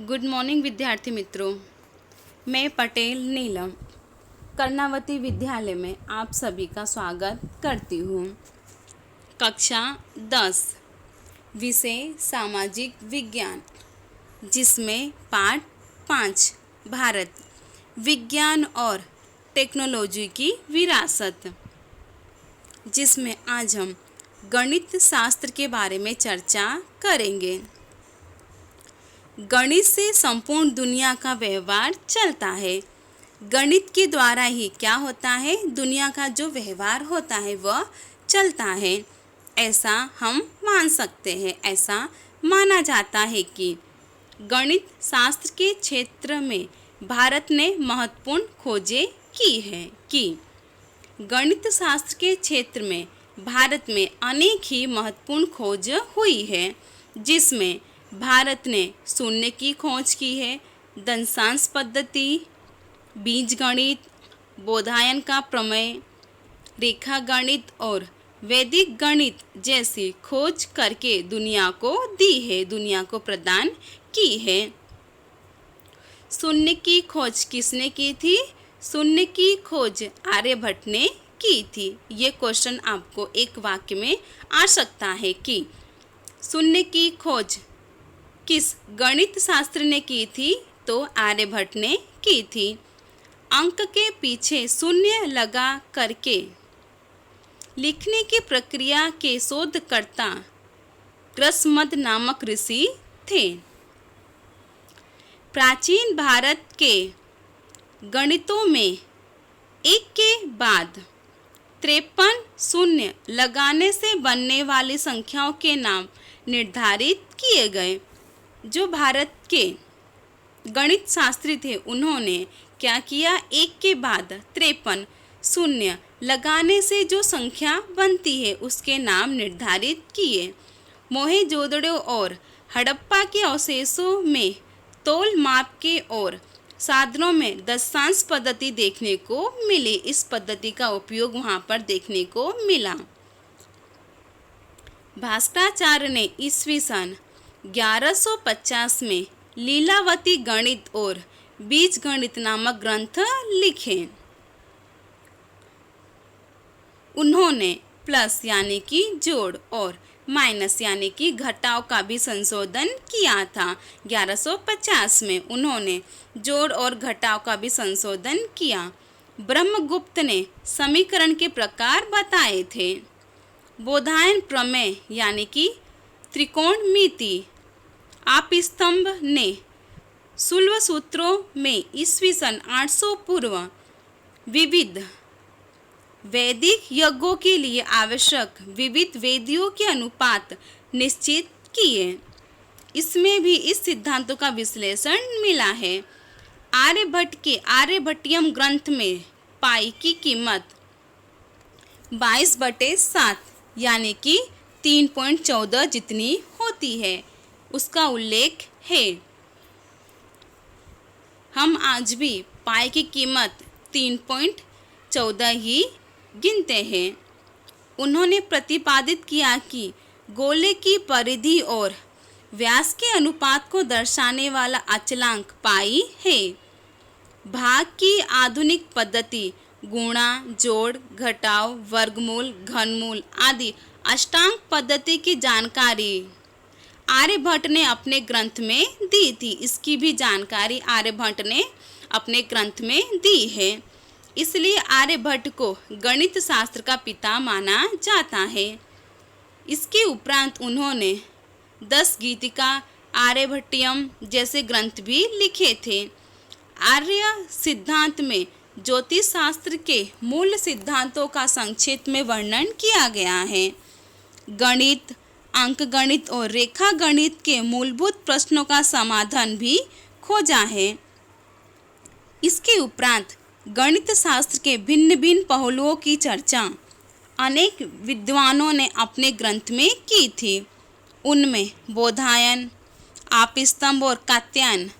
Good morning विद्यार्थी मित्रों। मैं पटेल नीलम कर्णावती विद्यालय में आप सभी का स्वागत करती हूँ। कक्षा 10 विषय सामाजिक विज्ञान, जिसमें पाठ 5 भारत विज्ञान और टेक्नोलॉजी की विरासत, जिसमें आज हम गणित शास्त्र के बारे में चर्चा करेंगे। गणित से संपूर्ण दुनिया का व्यवहार चलता है। गणित के द्वारा ही क्या होता है, दुनिया का जो व्यवहार होता है वह चलता है, ऐसा हम मान सकते हैं। ऐसा माना जाता है कि गणित शास्त्र के क्षेत्र में भारत ने महत्वपूर्ण खोजें की है कि गणित शास्त्र के क्षेत्र में भारत में अनेक ही महत्वपूर्ण खोज हुई है, जिसमें भारत ने शून्य की खोज की है, दशांश पद्धति, बीजगणित, बोधायन का प्रमेय, रेखा गणित और वैदिक गणित जैसी खोज करके दुनिया को दी है, दुनिया को प्रदान की है। शून्य की खोज किसने की थी? शून्य की खोज आर्यभट्ट ने की थी। ये क्वेश्चन आपको एक वाक्य में आ सकता है कि शून्य की खोज किस गणित शास्त्र ने की थी? तो आर्यभट्ट ने की थी। अंक के पीछे शून्य लगा करके लिखने की प्रक्रिया के शोधकर्ता कृष्णमद नामक ऋषि थे। प्राचीन भारत के गणितों में एक के बाद 53 शून्य लगाने से बनने वाली संख्याओं के नाम निर्धारित किए गए। जो भारत के गणित शास्त्री थे, उन्होंने क्या किया, एक के बाद 53 शून्य लगाने से जो संख्या बनती है उसके नाम निर्धारित किए। मोहेंजोदड़ो और हड़प्पा के अवशेषों में तौल माप के और साधनों में दशांश पद्धति देखने को मिली। इस पद्धति का उपयोग वहां पर देखने को मिला। भास्कराचार्य ने ईस्वी सन 1150 में लीलावती गणित और बीज गणित नामक ग्रंथ लिखे। उन्होंने प्लस यानी कि जोड़ और माइनस यानी कि घटाव का भी संशोधन किया था। 1150 में उन्होंने जोड़ और घटाव का भी संशोधन किया। ब्रह्मगुप्त ने समीकरण के प्रकार बताए थे। बोधायन प्रमेय यानी कि त्रिकोणमिति आपस्तंभ ने शूल्व सूत्रों में ईस्वी सन 800 पूर्व विविध वैदिक यज्ञों के लिए आवश्यक विविध वेदियों के अनुपात निश्चित किए। इसमें भी इस सिद्धांतों का विश्लेषण मिला है। आर्यभट्ट के आर्यभट्टियम ग्रंथ में पाई की कीमत 22/7 यानी कि 3.14 जितनी होती है, उसका उल्लेख है। हम आज भी पाई की कीमत 3.14 ही गिनते हैं। उन्होंने प्रतिपादित किया कि गोले की परिधि और व्यास के अनुपात को दर्शाने वाला अचलांक पाई है। भाग की आधुनिक पद्धति गुणा, जोड़, घटाव, वर्गमूल, घनमूल आदि अष्टांग पद्धति की जानकारी आर्यभट्ट ने अपने ग्रंथ में दी थी। इसकी भी जानकारी आर्यभट्ट ने अपने ग्रंथ में दी है। इसलिए आर्यभट्ट को गणित शास्त्र का पिता माना जाता है। इसके उपरांत उन्होंने 10 गीतिका, आर्यभट्टियम जैसे ग्रंथ भी लिखे थे। आर्य सिद्धांत में ज्योतिष शास्त्र के मूल सिद्धांतों का संक्षेप में वर्णन किया गया है। गणित, अंक गणित और रेखा गणित के मूलभूत प्रश्नों का समाधान भी खोजा है। इसके उपरांत गणित शास्त्र के भिन्न भिन्न पहलुओं की चर्चा अनेक विद्वानों ने अपने ग्रंथ में की थी। उनमें बोधायन, आपस्तंभ और कात्यायन,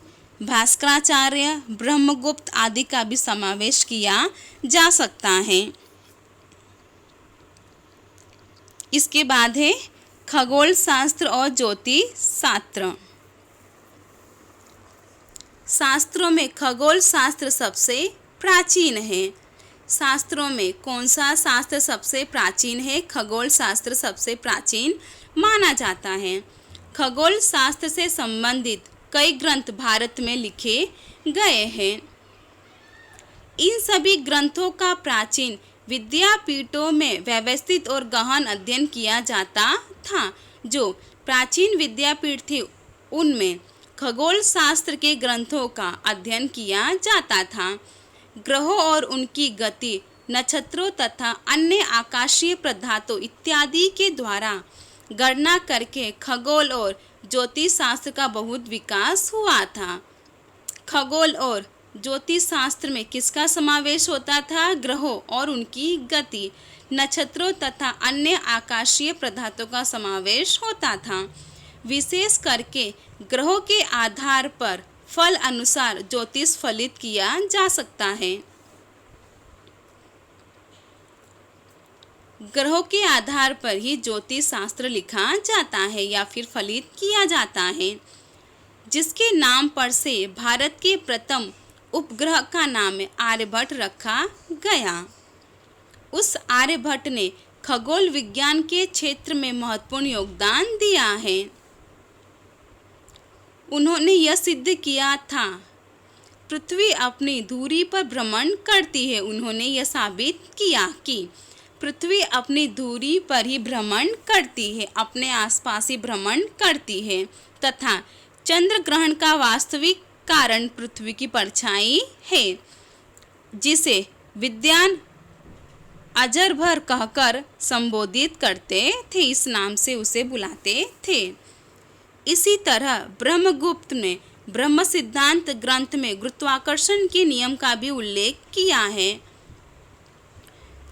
भास्कराचार्य, ब्रह्मगुप्त आदि का भी समावेश किया जा सकता है। इसके बाद है खगोल शास्त्र और ज्योतिष शास्त्र। शास्त्रों में खगोल शास्त्र सबसे प्राचीन है। शास्त्रों में कौन सा शास्त्र सबसे प्राचीन है? खगोल शास्त्र सबसे प्राचीन माना जाता है। खगोल शास्त्र से संबंधित कई ग्रंथ भारत में लिखे गए हैं। इन सभी ग्रंथों का प्राचीन विद्यापीठों में व्यवस्थित और गहन अध्ययन किया जाता था। जो प्राचीन विद्यापीठ थे उनमें खगोल शास्त्र के ग्रंथों का अध्ययन किया जाता था। ग्रहों और उनकी गति, नक्षत्रों तथा अन्य आकाशीय पदार्थों इत्यादि के द्वारा गणना करके खगोल और ज्योतिष शास्त्र का बहुत विकास हुआ था। खगोल और ज्योतिष शास्त्र में किसका समावेश होता था? ग्रहों और उनकी गति, नक्षत्रों तथा अन्य आकाशीय पदार्थों का समावेश होता था। विशेष करके ग्रहों के आधार पर फल अनुसार ज्योतिष फलित किया जा सकता है। ग्रहों के आधार पर ही ज्योतिष शास्त्र लिखा जाता है या फिर फलित किया जाता है। जिसके नाम पर से भारत के प्रथम उपग्रह का नाम आर्यभट्ट रखा गया। उस आर्यभट्ट ने खगोल विज्ञान के क्षेत्र में महत्वपूर्ण योगदान दिया है। उन्होंने यह सिद्ध किया था पृथ्वी अपनी धुरी पर भ्रमण करती है। उन्होंने यह साबित किया कि पृथ्वी अपनी धुरी पर ही भ्रमण करती है, अपने आसपास ही भ्रमण करती है तथा चंद्र ग्रहण का वास्तविक कारण पृथ्वी की परछाई है, जिसे विज्ञान अजरभर कहकर संबोधित करते थे। इस नाम से उसे बुलाते थे। इसी तरह ब्रह्मगुप्त ने ब्रह्म सिद्धांत ग्रंथ में गुरुत्वाकर्षण के नियम का भी उल्लेख किया है।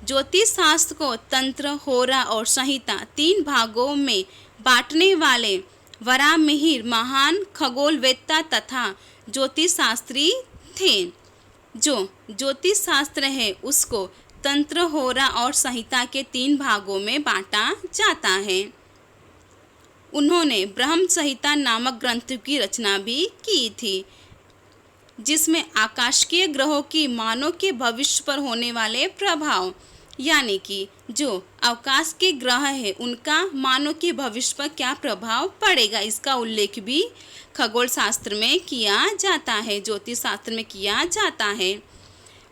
ज्योतिष शास्त्र को तंत्र, होरा और संहिता 3 भागों में बांटने वाले वराहमिहिर महान खगोलवेत्ता तथा ज्योतिष शास्त्री थे। जो ज्योतिष शास्त्र है उसको तंत्र, होरा और संहिता के 3 भागों में बांटा जाता है। उन्होंने ब्रह्म संहिता नामक ग्रंथ की रचना भी की थी, जिसमें आकाशीय ग्रहों की मानव के भविष्य पर होने वाले प्रभाव, यानी कि जो अवकाश के ग्रह है उनका मानव के भविष्य पर क्या प्रभाव पड़ेगा, इसका उल्लेख भी खगोल शास्त्र में किया जाता है, ज्योतिष शास्त्र में किया जाता है।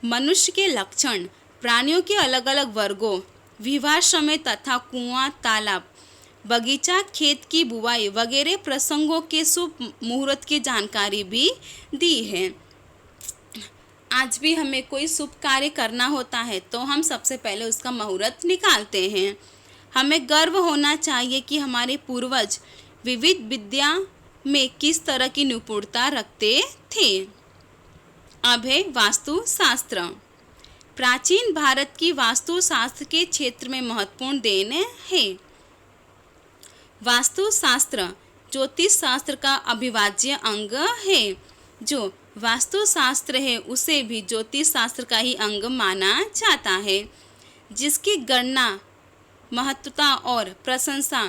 मनुष्य के लक्षण, प्राणियों के अलग अलग वर्गों, विवाह समय तथा कुआं, तालाब, बगीचा, खेत की बुवाई वगैरह प्रसंगों के शुभ मुहूर्त की जानकारी भी दी है। आज भी हमें कोई शुभ कार्य करना होता है तो हम सबसे पहले उसका मुहूर्त निकालते हैं। हमें गर्व होना चाहिए कि हमारे पूर्वज विविध विद्या में किस तरह की निपुणता रखते थे। अब है वास्तुशास्त्र। प्राचीन भारत की वास्तुशास्त्र के क्षेत्र में महत्वपूर्ण देन है। वास्तुशास्त्र ज्योतिष शास्त्र का अविभाज्य अंग है। जो वास्तुशास्त्र है उसे भी ज्योतिष शास्त्र का ही अंग माना जाता है, जिसकी गणना, महत्वता और प्रशंसा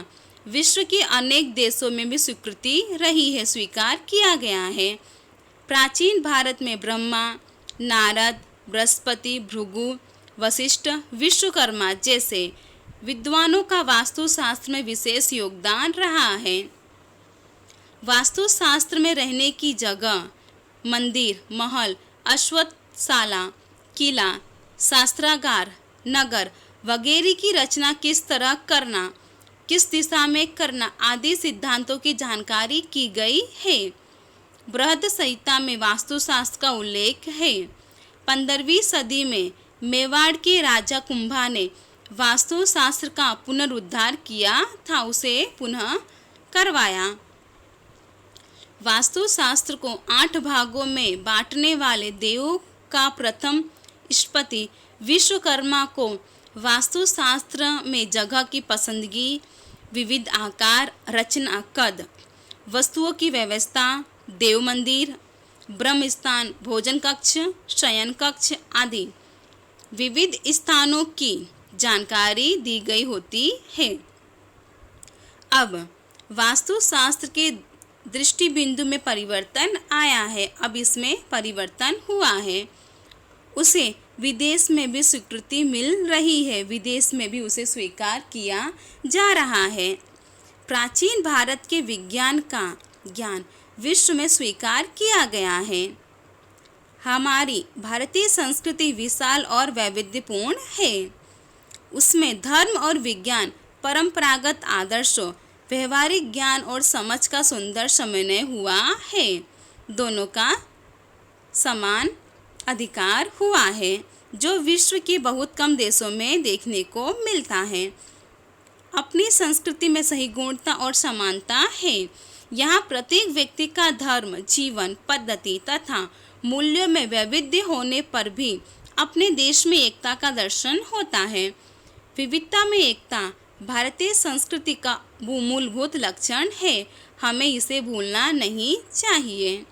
विश्व के अनेक देशों में भी स्वीकृति रही है, स्वीकार किया गया है। प्राचीन भारत में ब्रह्मा, नारद, बृहस्पति, भृगु, वशिष्ठ, विश्वकर्मा जैसे विद्वानों का वास्तुशास्त्र में विशेष योगदान रहा है। वास्तुशास्त्र में रहने की जगह, मंदिर, महल, अश्वत्थशाला, किला, शास्त्रागार, नगर वगैरह की रचना किस तरह करना, किस दिशा में करना आदि सिद्धांतों की जानकारी की गई है। बृहद संहिता में वास्तुशास्त्र का उल्लेख है। 15वीं सदी में मेवाड़ के राजा कुंभा ने वास्तुशास्त्र का पुनरुद्धार किया था, उसे पुनः करवाया। वास्तुशास्त्र को 8 भागों में बांटने वाले देवों का प्रथम स्थपति विश्वकर्मा को वास्तुशास्त्र में जगह की पसंदगी, विविध आकार, रचना, कद, वस्तुओं की व्यवस्था, देव मंदिर, ब्रह्म स्थान, भोजन कक्ष, शयन कक्ष आदि विविध स्थानों की जानकारी दी गई होती है। अब वास्तुशास्त्र के दृष्टि बिंदु में परिवर्तन आया है, अब इसमें परिवर्तन हुआ है। उसे विदेश में भी स्वीकृति मिल रही है, विदेश में भी उसे स्वीकार किया जा रहा है। प्राचीन भारत के विज्ञान का ज्ञान विश्व में स्वीकार किया गया है। हमारी भारतीय संस्कृति विशाल और वैविध्यपूर्ण है। उसमें धर्म और विज्ञान, परंपरागत आदर्शों, व्यवहारिक ज्ञान और समझ का सुंदर समन्वय हुआ है। दोनों का समान अधिकार हुआ है, जो विश्व के बहुत कम देशों में देखने को मिलता है। अपनी संस्कृति में सही गुणता और समानता है। यहाँ प्रत्येक व्यक्ति का धर्म, जीवन पद्धति तथा मूल्यों में वैविध्य होने पर भी अपने देश में एकता का दर्शन होता है। विविधता में एकता भारतीय संस्कृति का मूलभूत लक्षण है, हमें इसे भूलना नहीं चाहिए।